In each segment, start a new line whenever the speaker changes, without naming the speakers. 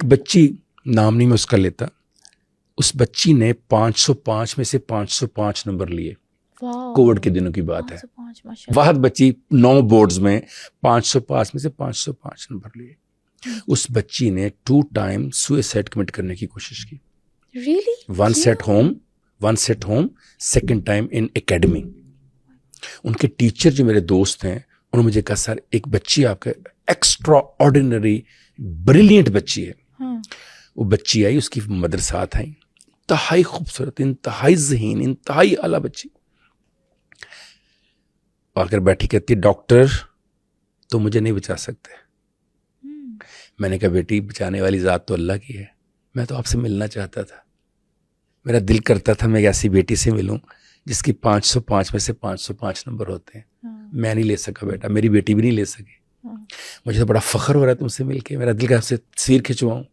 बच्ची, नाम नहीं मैं उसका लेता, उस बच्ची ने 505 में से 505 नंबर लिए। कोविड के दिनों की बात है।
505 माशाल्लाह।
वाहद बच्ची 9 बोर्ड्स में 505 में से 505 नंबर लिए। उस बच्ची ने 2 टाइम सुसाइड कमिट करने की कोशिश की।
Really?
once at home, second time in academy। उनके टीचर जो मेरे दोस्त हैं उन्होंने मुझे कहा सर एक बच्ची आपका एक्स्ट्रा ऑर्डिनरी ब्रिलियंट बच्ची है। वो बच्ची आई, उसकी मदर साथ आई, इंतहाई खूबसूरत, इंतहाई ज़हीन, इंतहाई आला बच्ची। आकर बैठी कहती डॉक्टर तो मुझे नहीं बचा सकते। मैंने कहा बेटी बचाने वाली ज़ात तो अल्लाह की है, मैं तो आपसे मिलना चाहता था। मेरा दिल करता था मैं ऐसी बेटी से मिलूं जिसकी 505 में से 505 नंबर होते हैं। मैं नहीं ले सका बेटा, मेरी बेटी भी नहीं ले सकी। मुझे तो बड़ा फख्र हो रहा है तुमसे मिलके, मेरा दिल का से सिर खिंचवाऊं।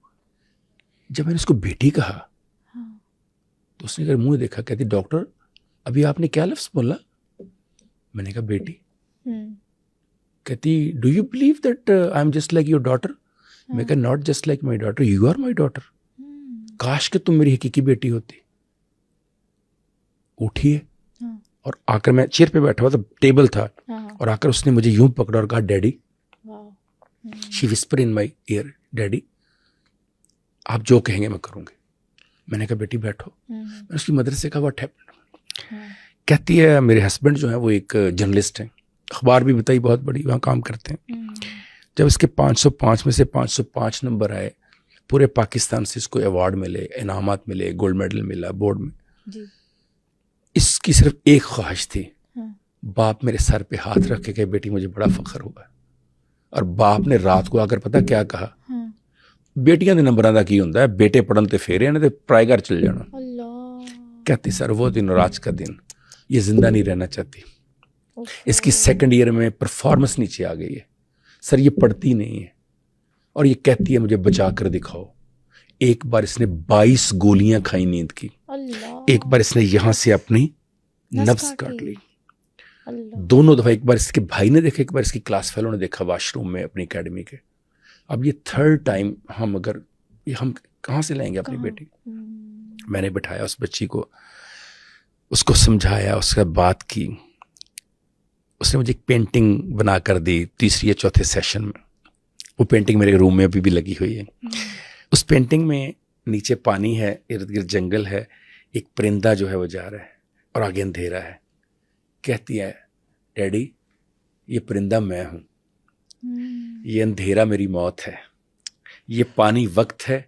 जब मैंने उसको बेटी कहा तो उसने अगर मुंह देखा, कहती डॉक्टर अभी आपने क्या लफ्ज़ बोला? मैंने कहा बेटी। कहती do you believe that I am just like your daughter? मैं कहा not just like my daughter, you are my daughter. काश कि तुम मेरी हकीकी बेटी होती। उठी है और आकर, मैं चेयर पे बैठा हुआ था, टेबल था, और आकर उसने मुझे यूं पकड़ा और कहा daddy. She whisper in my year, daddy आप जो कहेंगे मैं करूंगी। मैंने कहा बेटी बैठो। मैंने उसकी मदर से कहा व्हाट हैपेंड? कहती है मेरे हस्बैंड जो है वो एक जर्नलिस्ट हैं, अखबार भी बताई बहुत बड़ी, वहाँ काम करते हैं। जब इसके 505 में से 505 नंबर आए, पूरे पाकिस्तान से इसको अवार्ड मिले, इनामात मिले, गोल्ड मेडल मिला बोर्ड में जी। इसकी सिर्फ एक ख्वाहिश थी, बाप मेरे सर पे हाथ रख के कहे बेटी मुझे बड़ा फख्र हुआ। और बाप ने रात को आकर पता क्या कहा? बेटियां दे नंबरां दा की हुंदा है, बेटे पढ़न ते फेरे ने ते पराए घर चल जाना। कहती सर वो दिन और आज का दिन, ये जिंदा नहीं रहना चाहती। इसकी सेकंड ईयर में परफॉर्मेंस नीचे आ गई है सर, ये पढ़ती नहीं है और ये कहती है मुझे बचा कर दिखाओ। एक बार इसने 22 गोलियां खाई नींद की, एक बार इसने यहां से अपनी नब्ज काट ली, दोनों दफा। एक बार इसके भाई ने देखा, एक बार इसकी क्लास फेलो ने देखा वॉशरूम में अपनी एकेडमी के। अब ये थर्ड टाइम हम कहाँ से लाएंगे अपनी बेटी? मैंने बिठाया उस बच्ची को, उसको समझाया, उसके बाद बात की। उसने मुझे एक पेंटिंग बना कर दी तीसरी या चौथे सेशन में। वो पेंटिंग मेरे रूम में अभी भी लगी हुई है। उस पेंटिंग में नीचे पानी है, इर्द गिर्द जंगल है, एक परिंदा जो है वो जा रहा है और आगे अंधेरा है। कहती है डैडी ये परिंदा मैं हूँ, ये अंधेरा मेरी मौत है, ये पानी वक्त है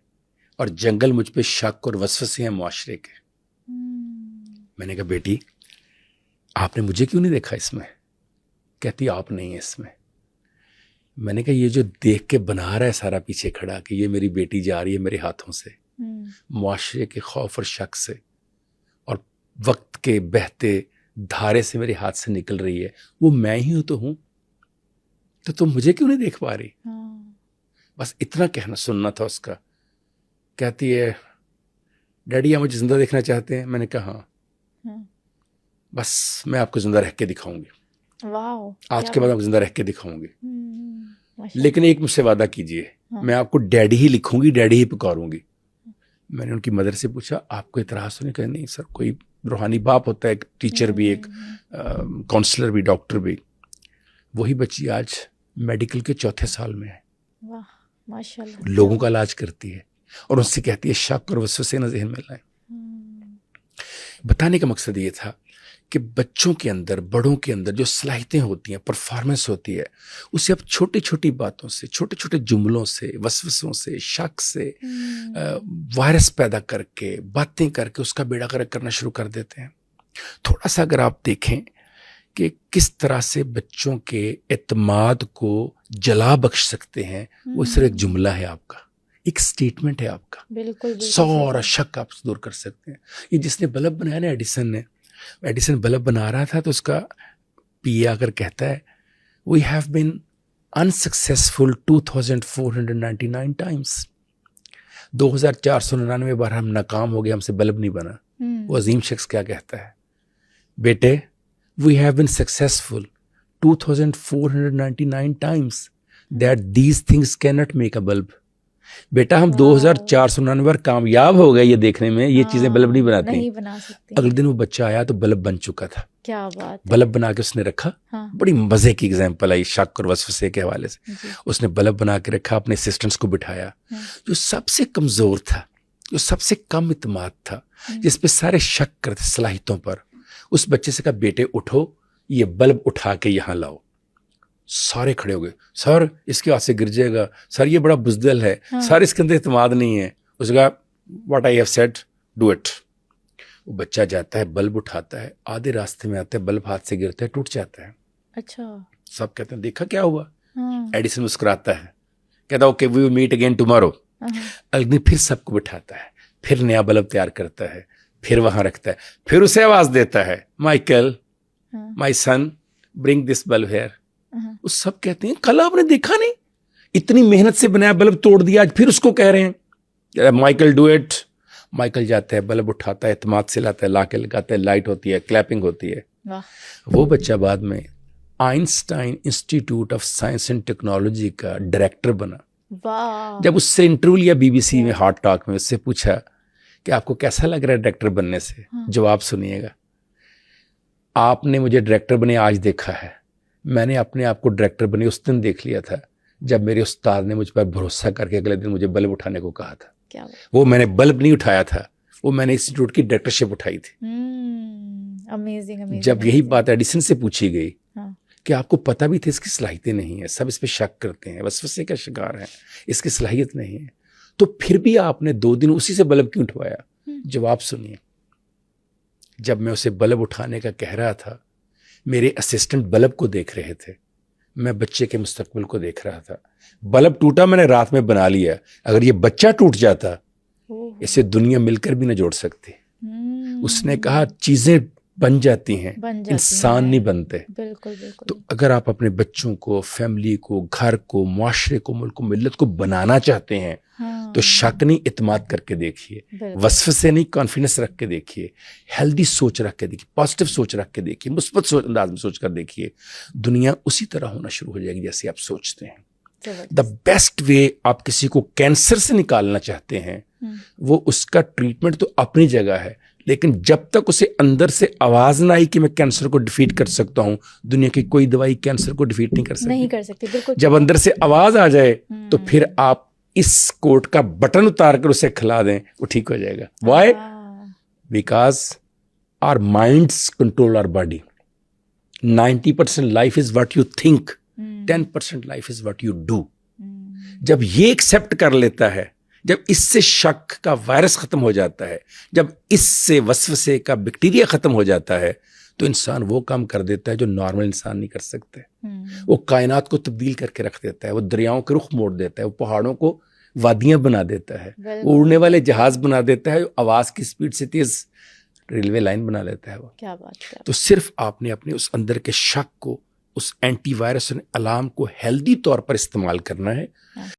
और जंगल मुझ पे शक और वसवसे हैं मुआशरे के। मैंने कहा बेटी आपने मुझे क्यों नहीं देखा इसमें? कहती आप नहीं है इसमें। मैंने कहा ये जो देख के बना रहा है सारा पीछे खड़ा कि ये मेरी बेटी जा रही है मेरे हाथों से, मुआशरे के खौफ और शक से और वक्त के बहते धारे से मेरे हाथ से निकल रही है, वो मैं ही तो हूं, तो तुम मुझे क्यों नहीं देख पा रही? बस इतना कहना सुनना था उसका। कहती है डैडी आप मुझे जिंदा देखना चाहते हैं? मैंने कहा हाँ। बस मैं आपको जिंदा रह के दिखाऊंगी, आज के बाद आपको जिंदा रह के दिखाऊंगी, लेकिन एक मुझसे वादा कीजिए, मैं आपको डैडी ही लिखूंगी, डैडी ही पुकारूंगी। मैंने उनकी मदर से पूछा आपको इतराज होने का? नहीं सर, कोई रूहानी बाप होता है, एक टीचर भी, एक काउंसलर भी, डॉक्टर भी। वही बच्ची आज मेडिकल के 4थे साल में है।
वाह माशाल्लाह।
लोगों का इलाज करती है और उससे कहती है शक और वसवसे न ज़हन में लाएं। बताने का मकसद ये था कि बच्चों के अंदर, बड़ों के अंदर जो सलाहियतें होती हैं, परफॉर्मेंस होती है, उसे अब छोटी छोटी बातों से, छोटे छोटे जुमलों से, वसवसों से, शक से वायरस पैदा करके, बातें करके उसका बेड़ा गर्क करना शुरू कर देते हैं। थोड़ा सा अगर आप देखें कि किस तरह से बच्चों के एतमाद को जला बख्श सकते हैं, वो सिर्फ एक जुमला है आपका, एक स्टेटमेंट है आपका।
बिल्कुल
सारा शक आप दूर कर सकते हैं। ये जिसने बल्ब बनाया ना, एडिसन बल्ब बना रहा था तो उसका पीए आकर कहता है we have been unsuccessful 2499 times, 2499 बार हम नाकाम हो गए, हमसे बल्ब नहीं बना। वो अजीम शख्स क्या कहता है? बेटे we have been successful 2499 times that these things can not make a bulb. बेटा हम 2499 बार कामयाब हो गए ये देखने में, ये चीजें बल्ब नहीं बनाती।
नहीं बना सकती।
अगले दिन वो बच्चा आया तो बल्ब बन चुका था।
क्या बात है।
बल्ब बना के उसने रखा।
हाँ।
बड़ी मजे की एग्जांपल आई शक और वसवसे के हवाले से।
जी।
उसने बल्ब बना के रखा, अपने असिस्टेंट्स को बिठाया।
हाँ।
जो सबसे कमजोर था, जो सबसे कम इत्मीनान था, जिसपे सारे शक करते सलाहितों पर, उस बच्चे से कहा बेटे उठो, ये बल्ब उठा के यहाँ लाओ। सारे खड़े हो गए, सर इसके हाथ से गिर जाएगा, सर ये बड़ा बुजदिल है,
हाँ।
सर इसके अंदर इत्मीनान नहीं है। उसने कहा what I have said do it. वो बच्चा जाता है, बल्ब उठाता है, आधे रास्ते में आता है, बल्ब हाथ से गिरता है, टूट जाता है।
अच्छा।
सब कहते हैं देखा क्या हुआ।
हाँ।
एडिसन मुस्कुराता है, कहता okay we will meet again tomorrow. अगले दिन फिर सबको बिठाता है, फिर नया बल्ब तैयार करता है, फिर वहां रखता है, फिर उसे आवाज देता है Michael my son bring this bulb here. वो सब कहते हैं कल आपने देखा नहीं, इतनी मेहनत से बनाया बल्ब तोड़ दिया, आज फिर उसको कह रहे हैं माइकल डू इट। माइकल जाता है, बल्ब उठाता है, इत्मीनान से लाता है, लाके लगाता है, लाइट होती है, क्लैपिंग होती है।
वाह।
वो बच्चा बाद में Einstein institute of science and technology का डायरेक्टर बना।
वाह।
जब उससे इंटरव्यू लिया बीबीसी में हॉट टॉक में, उससे पूछा कि आपको कैसा लग रहा है डायरेक्टर बनने से। जवाब सुनिएगा, आपने मुझे डायरेक्टर बने आज देखा है, मैंने अपने आप को डायरेक्टर बने उस दिन देख लिया था जब मेरे उस्ताद ने मुझ पर भरोसा करके अगले दिन मुझे बल्ब उठाने को कहा था।
क्या
वो मैंने बल्ब नहीं उठाया था, वो मैंने इंस्टीट्यूट की डायरेक्टरशिप उठाई थी।
Amazing amazing.
जब यही बात एडिसन से पूछी गई
हाँ।
कि आपको पता भी थे इसकी सलाहियतें नहीं है, सब इस पे शक करते हैं, वसवसे का शिकार हैं, इसकी सलाहियत नहीं है, तो फिर भी आपने 2 दिन उसी से बल्ब क्यों उठवाया। जवाब सुनिए, जब मैं उसे बल्ब उठाने का कह रहा था, मेरे असिस्टेंट बल्ब को देख रहे थे, मैं बच्चे के मुस्तकबिल को देख रहा था। बल्ब टूटा, मैंने रात में बना लिया, अगर ये बच्चा टूट जाता इसे दुनिया मिलकर भी न जोड़ सकती। उसने कहा चीजें बन जाती हैं, इंसान नहीं बनते।
बिल्कुल बिल्कुल।
तो अगर आप अपने बच्चों को, फैमिली को, घर को, मुआशरे को, मुल्क को, मिल्लत को बनाना चाहते हैं,
हाँ।
तो शक नहीं इत्मीनान करके देखिए, वसवसे नहीं कॉन्फिडेंस रख के देखिए, हेल्दी सोच रख के देखिए, पॉजिटिव सोच रख के देखिए, मुस्बत अंदाज में सोच कर देखिए। दुनिया उसी तरह होना शुरू हो जाएगी जैसे आप सोचते हैं। द बेस्ट वे, आप किसी को कैंसर से निकालना चाहते हैं, वो उसका ट्रीटमेंट तो अपनी जगह है, लेकिन जब तक उसे अंदर से आवाज ना आई कि मैं कैंसर को डिफीट कर सकता हूं, दुनिया की कोई दवाई कैंसर को डिफीट नहीं कर सकती।
बिल्कुल।
जब अंदर से आवाज आ जाए तो फिर आप इस कोट का बटन उतार कर उसे खिला दें, वो ठीक हो जाएगा। Why? Because our minds control our body. 90% life is what you think, 10% life is what you do. जब ये एक्सेप्ट कर लेता है, जब इससे शक का वायरस खत्म हो जाता है, जब इससे वसवसे का बैक्टीरिया खत्म हो जाता है, तो इंसान वो काम कर देता है जो नॉर्मल इंसान नहीं कर सकते। वो कायनात को तब्दील करके रख देता है, वो दरियाओं के रुख मोड़ देता है, वो पहाड़ों को वादियां बना देता है, वो उड़ने वाले जहाज बना देता है, आवाज की स्पीड से तेज रेलवे लाइन बना लेता है वो।
क्या बात।
तो सिर्फ आपने अपने उस अंदर के शक को, उस एंटीवायरस अलार्म को हेल्दी तौर पर इस्तेमाल करना है।